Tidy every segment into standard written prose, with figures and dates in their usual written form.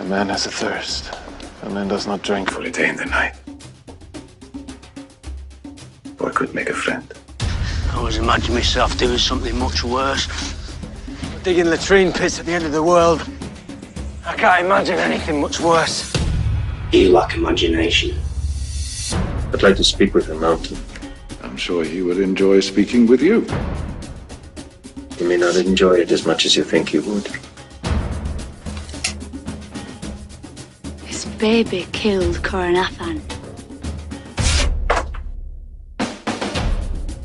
A man has a thirst. A man does not drink for a day and the night. Or could make a friend. I always imagine myself doing something much worse. Digging latrine pits at the end of the world. I can't imagine anything much worse. You lack imagination. I'd like to speak with the mountain. I'm sure he would enjoy speaking with you. You may not enjoy it as much as you think you would. His baby killed Coronathan.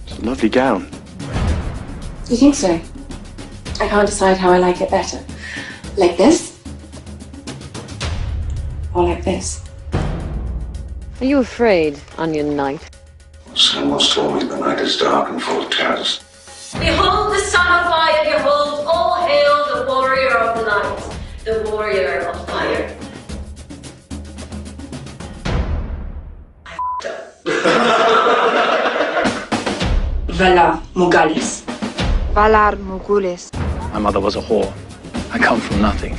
It's a lovely gown. You think so? I can't decide how I like it better. Like this? Or like this? Are you afraid, Onion Knight? Someone's told me the night is dark and full of terrors. Behold the son of fire, behold, all hail the warrior of the night, the warrior of fire. Valar Morghulis. Valar Morghulis. My mother was a whore. I come from nothing.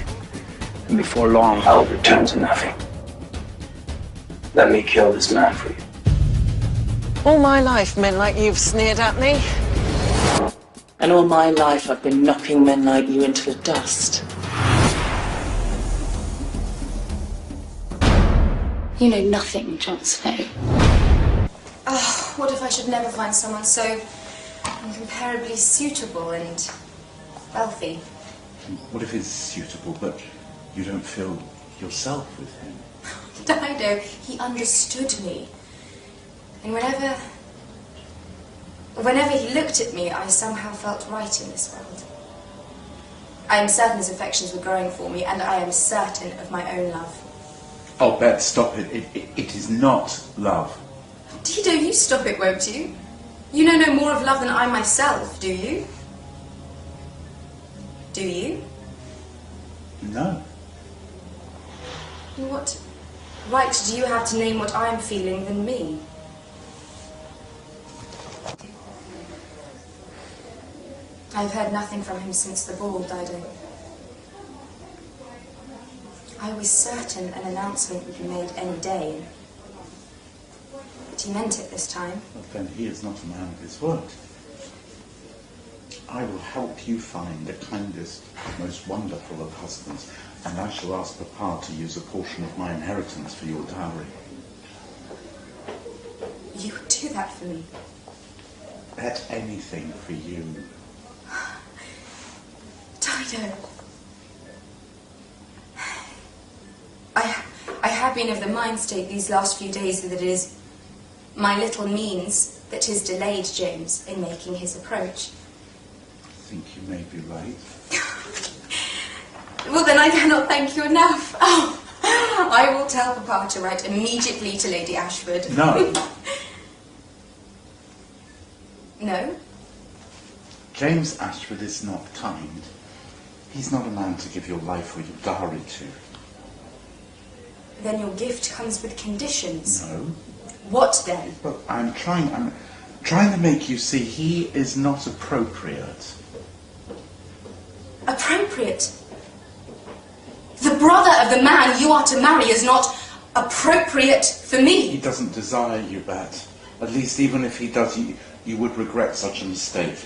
And before long, I'll return to nothing. Let me kill this man for you. All my life, men like you've sneered at me. And all my life, I've been knocking men like you into the dust. You know nothing, Jon Snow. Oh, what if I should never find someone so incomparably suitable and wealthy? What if he's suitable, but you don't feel yourself with him? Dido, he understood me. And whenever he looked at me, I somehow felt right in this world. I am certain his affections were growing for me, and I am certain of my own love. Oh, Beth, stop it. It is not love. Dido, you stop it, won't you? You know no more of love than I myself, do you? Do you? No. What right do you have to name what I'm feeling than me? I've heard nothing from him since the ball, Dido. I was certain an announcement would be made any day. But he meant it this time. Well, then he is not a man of his word. I will help you find the kindest, most wonderful of husbands, and I shall ask Papa to use a portion of my inheritance for your dowry. You would do that for me? Bet anything for you. Dido. I have been of the mind state these last few days that it is my little means that has delayed James in making his approach. I think you may be right. Well, then I cannot thank you enough. Oh, I will tell Papa to write immediately to Lady Ashford. No. No? James Ashford is not kind. He's not a man to give your life or your dowry to. Then your gift comes with conditions. No. What then? Well, I'm trying to make you see he is not appropriate. Appropriate? The brother of the man you are to marry is not appropriate for me. He doesn't desire you, Bet. At least even if he does, you would regret such a mistake.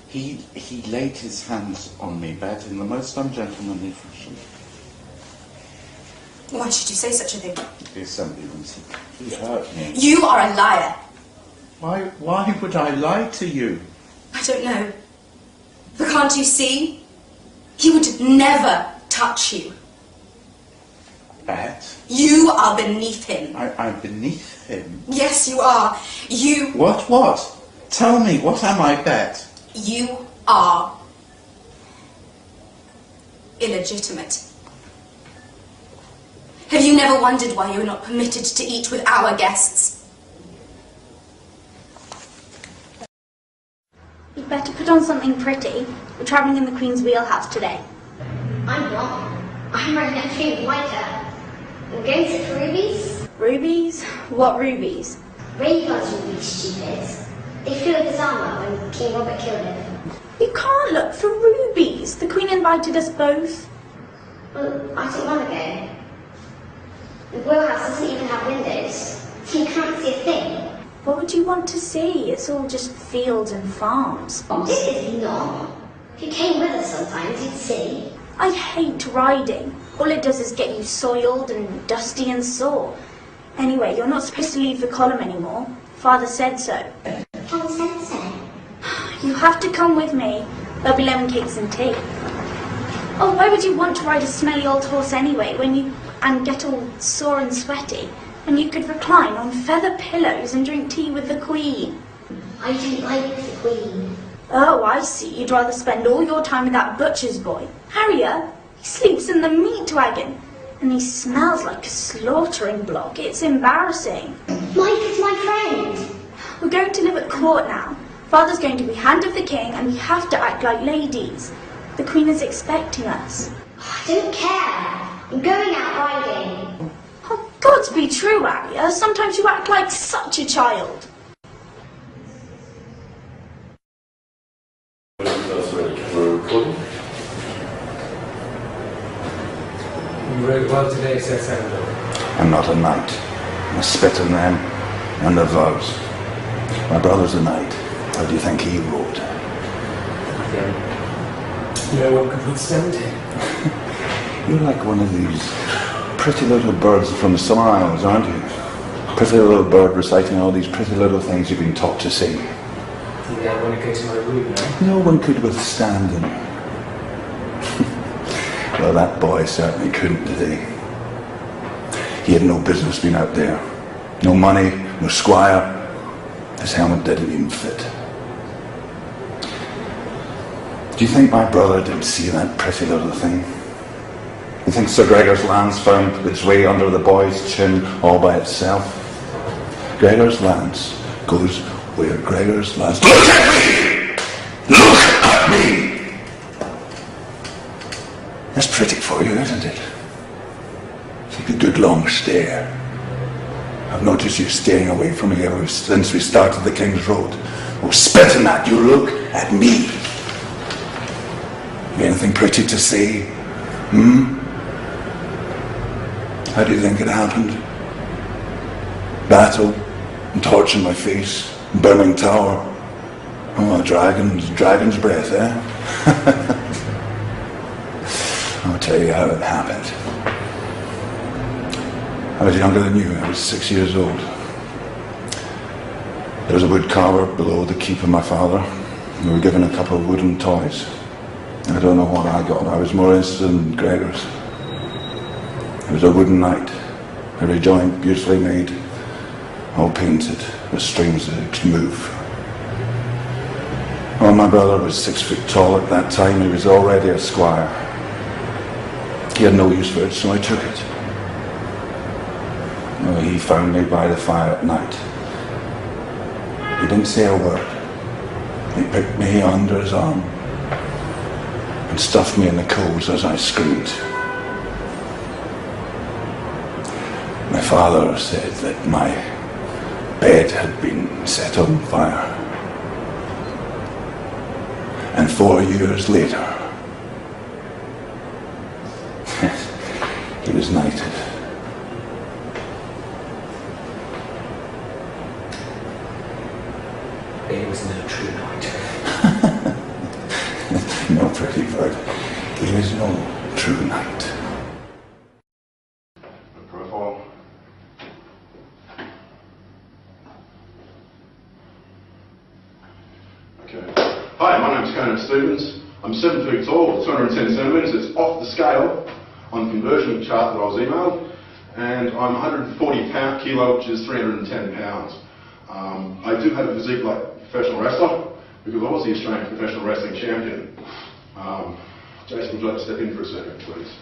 He laid his hands on me, Bet, in the most ungentlemanly fashion. Why should you say such a thing? The assembly rooms, he hurt me. You are a liar. Why would I lie to you? I don't know. But can't you see? He would never touch you. Bet? You are beneath him. I'm beneath him? Yes, you are. You... What? Tell me, what am I, Bet? You are illegitimate. Have you never wondered why you're not permitted to eat with our guests? You'd better put on something pretty. We're travelling in the Queen's wheelhouse today. I'm not. I'm wearing a pink whiter. We're going to rubies. Rubies? What rubies? Raven's rubies, stupid. They flew with his armour when King Robert killed him. You can't look for rubies. The Queen invited us both. Well, I didn't want to go. The wheelhouse doesn't even have windows, so you can't see a thing. What would you want to see? It's all just fields and farms. This is not. If you came with us sometimes, you'd see. I hate riding. All it does is get you soiled and dusty and sore. Anyway, you're not supposed to leave the column anymore. Father said so. Father said so. You have to come with me. There'll be lemon cakes and tea. Oh, why would you want to ride a smelly old horse anyway, and get all sore and sweaty, when you could recline on feather pillows and drink tea with the Queen? I don't like the Queen. Oh, I see. You'd rather spend all your time with that butcher's boy. Harrier, he sleeps in the meat wagon, and he smells like a slaughtering block. It's embarrassing. Mike is my friend. We're going to live at court now. Father's going to be hand of the king, and we have to act like ladies. The Queen is expecting us. I don't care. I'm going out riding. Oh, God's be true, Harrier. Sometimes you act like such a child. You wrote well today, Sir Senator. I'm not a knight. I spit on them and the vows. My brother's a knight. How do you think he wrote? No one could withstand him. You're like one of these pretty little birds from the summer isles, aren't you? Pretty little bird reciting all these pretty little things you've been taught to sing. You don't want to go to my room now? No one could withstand him. Well, that boy certainly couldn't today. He had no business being out there. No money, no squire. His helmet didn't even fit. Do you think my brother didn't see that pretty little thing? You think Sir Gregor's lance found its way under the boy's chin all by itself? Gregor's lance goes where Gregor's lance... Look at me! Look at me! That's pretty for you, isn't it? Take a good long stare. I've noticed you staring away from me ever since we started the King's Road. Oh, spitting at you, look at me. You anything pretty to say? How do you think it happened? Battle, and torch in my face, burning tower. Oh, a dragon's breath, eh? I'll tell you how it happened. I was younger than you. I was 6 years old. There was a wood carver below the keep of my father. We were given a couple of wooden toys. I don't know what I got. I was more interested in Gregor's. It was a wooden knight, every joint beautifully made, all painted with strings that could move. Well, my brother was 6 feet tall at that time. He was already a squire. He had no use for it, so I took it. Well, he found me by the fire at night. He didn't say a word. He picked me under his arm and stuffed me in the coals as I screamed. My father said that my bed had been set on fire. And 4 years later, he was knighted. He was no true knight. No, pretty bird. He was no true knight. Profile. Okay. Hi, my name's Conan Stevens. I'm 7 feet tall, 210 centimetres. It's off the scale on conversion chart that I was emailed, and I'm 140 kilo, which is 310 pounds. I do have a physique like a professional wrestler, because I was the Australian professional wrestling champion. Jason, would you like to step in for a second, please?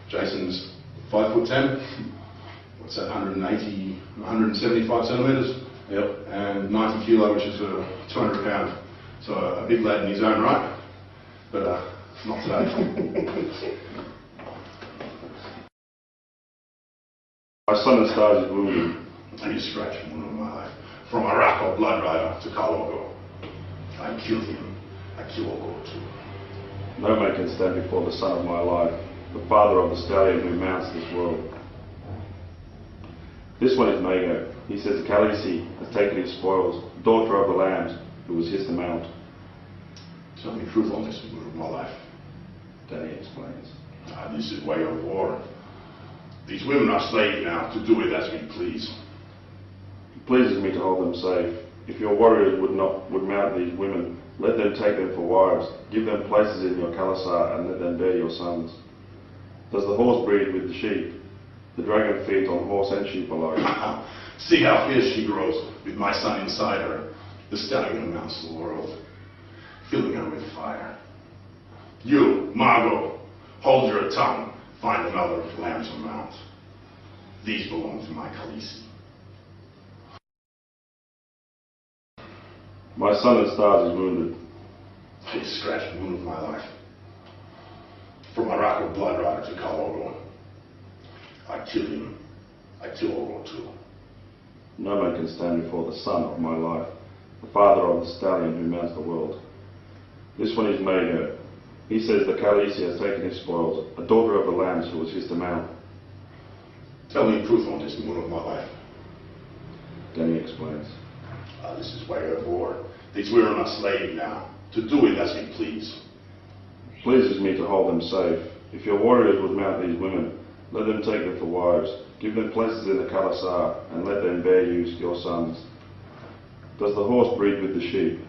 Jason's 5'10". What's that, 175 centimetres? Yep. And 90 kilo, which is 200 pounds. So a big lad in his own right, but not today. My son started wounded, and he scratched one of my life. From Iraq or Blood Rider to Kalogo. I killed him. I killed Ogo too. No man can stand before the sun of my life. the father of the stallion who mounts this world. This one is Mago. He says the Khaleesi has taken his spoils, the daughter of the lambs who was his to mount. Tell me truth on this mood of my life. Danny explains. This is way of war. These women are slaves now to do with as we please. It pleases me to hold them safe. If your warriors would mount these women, let them take them for wives. Give them places in your Khalasar and let them bear your sons. Does the horse breed with the sheep? The dragon feeds on horse and sheep alike. See how fierce she grows with my son inside her. The stallion who mounts the world, filling her with fire. You, Margot, hold your tongue. Find another lamb to mount. These belong to my Khaleesi. My son in stars is wounded. He scratched the wound of my life. From Morocco blood rider to Kalogo. I kill him. I kill Oro too. No man can stand before the son of my life, the father of the stallion who mounts the world. This one is Mago. He says the Khaleesi has taken his spoils, a daughter of the lambs who was his to mount. Tell me the truth on this moon of my life. Danny explains. This is way of war. These women are slaves now, to do it as we please. It pleases me to hold them safe. If your warriors would mount these women, let them take them for wives. Give them places in the Khalasar, and let them bear you your sons. Does the horse breed with the sheep?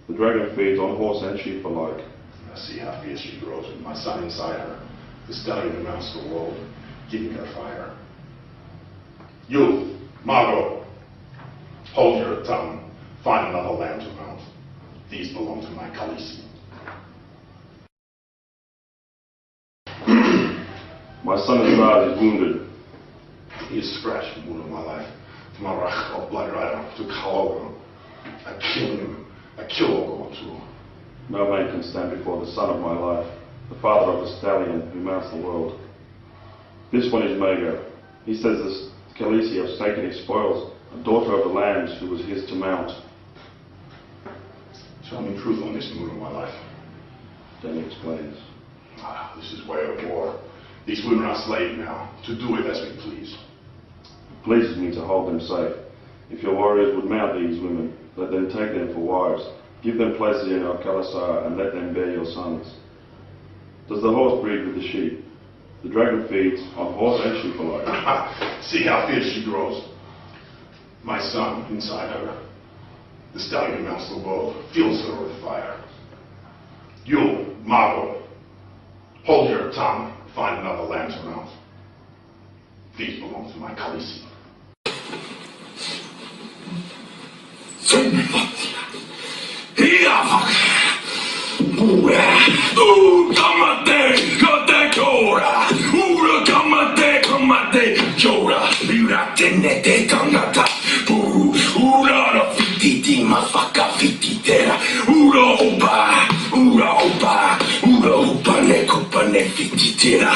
The dragon feeds on horse and sheep alike. I see how fierce she grows with my son inside her. The stallion who mounts the world, giving her fire. You, Margot, hold your tongue. Find another lamb to mount. These belong to my Khaleesi. My son in stars is wounded. He is scratched the wound of my life. From Morocco blood rider to Kalogo. I kill him. I kill Ogo too. No man can stand before the son of my life, the father of the stallion who mounts the world. This one is Mago. He says the Khaleesi has taken his spoils, a daughter of the lambs who was his to mount. Tell me the truth on this mood of my life. Danny explains. This is way of war. These women are slaves now, to do it as we please. It pleases me to hold them safe. If your warriors would mount these women, let them take them for wives. Give them places in your Khalasar and let them bear your sons. Does the horse breed with the sheep? The dragon feeds on horse and sheep alike. See how fierce she grows. My son inside her. The stallion who mounts the world fills her with fire. You, Margot, hold your tongue. Find another lamb to mount. These belong to my Khaleesi. Ura opa, ne kupa ne fititera.